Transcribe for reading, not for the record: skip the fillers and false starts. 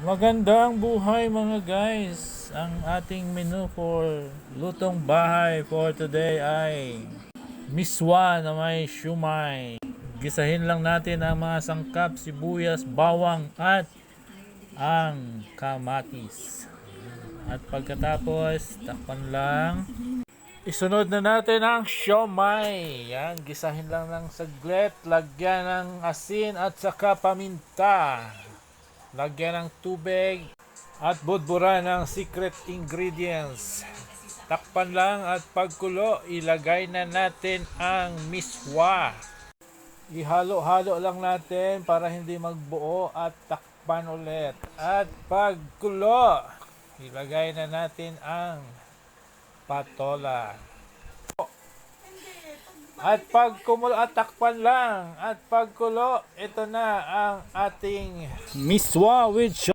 Magandang buhay mga guys. Ang ating menu for lutong bahay for today ay miswa na may shumai. Gisahin lang natin ang mga sangkap, sibuyas, bawang at ang kamatis. At pagkatapos, takpan lang. Isunod na natin ang siomai. Yan, gisahin lang ng saglit. Lagyan ng asin at saka paminta. Lagyan ng tubig at budburan ng secret ingredients. Takpan lang at pagkulo, ilagay na natin ang miswa. Ihalo-halo lang natin para hindi magbuo at takpan ulit. At pagkulo, ilagay na natin ang patola. At pagkumulo at takpan lang. At pagkulo, ito na ang ating miswa with